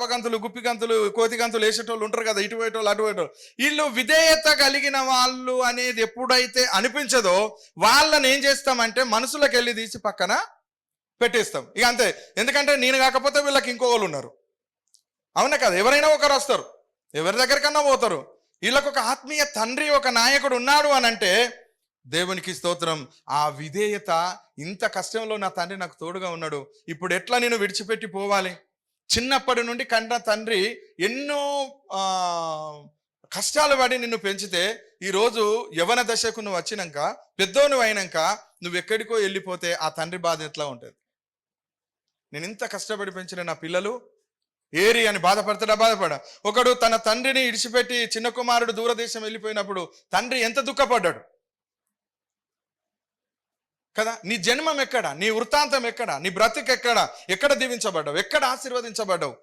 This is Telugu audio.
కప్పగంతులు, గుప్పిగంతులు, కోతిగంతులు వేసేటోళ్ళు ఉంటారు కదా, ఇటు పోయేటోళ్ళు అటు పోయేటోళ్ళు. వీళ్ళు విధేయత కలిగిన వాళ్ళు అనేది ఎప్పుడైతే అనిపించదో వాళ్ళని ఏం చేస్తామంటే మనసులోకి వెళ్ళి తీసి పక్కన పెట్టేస్తాం. ఇక అంతే. ఎందుకంటే నేను కాకపోతే వీళ్ళకి ఇంకోళ్ళు ఉన్నారు. అవునా కదా? ఎవరైనా ఒకరు వస్తారు, ఎవరి దగ్గరికన్నా పోతారు. వీళ్ళకు ఒక ఆత్మీయ తండ్రి, ఒక నాయకుడు ఉన్నాడు అని అంటే దేవునికి స్తోత్రం. ఆ విధేయత, ఇంత కష్టంలో నా తండ్రి నాకు తోడుగా ఉన్నాడు, ఇప్పుడు ఎట్లా నేను విడిచిపెట్టి పోవాలి? చిన్నప్పటి నుండి కన్న తండ్రి ఎన్నో కష్టాలు పడి నిన్ను పెంచితే ఈరోజు యవన దశకు నువ్వు వచ్చినాక, పెద్దోను అయినాక నువ్వు ఎక్కడికో వెళ్ళిపోతే ఆ తండ్రి బాధ ఎట్లా ఉంటుంది? నేను ఇంత కష్టపడి పెంచిన నా పిల్లలు ఏరి అని బాధపడ. ఒకడు తన తండ్రిని ఇడిచిపెట్టి చిన్న కుమారుడు దూరదేశం వెళ్ళిపోయినప్పుడు తండ్రి ఎంత దుఃఖపడ్డాడు కదా? నీ జన్మం ఎక్కడ? నీ వృత్తాంతం ఎక్కడ? నీ బ్రతుకు ఎక్కడ? ఎక్కడ దీవించబడ్డావు? ఎక్కడ ఆశీర్వదించబడ్డావు?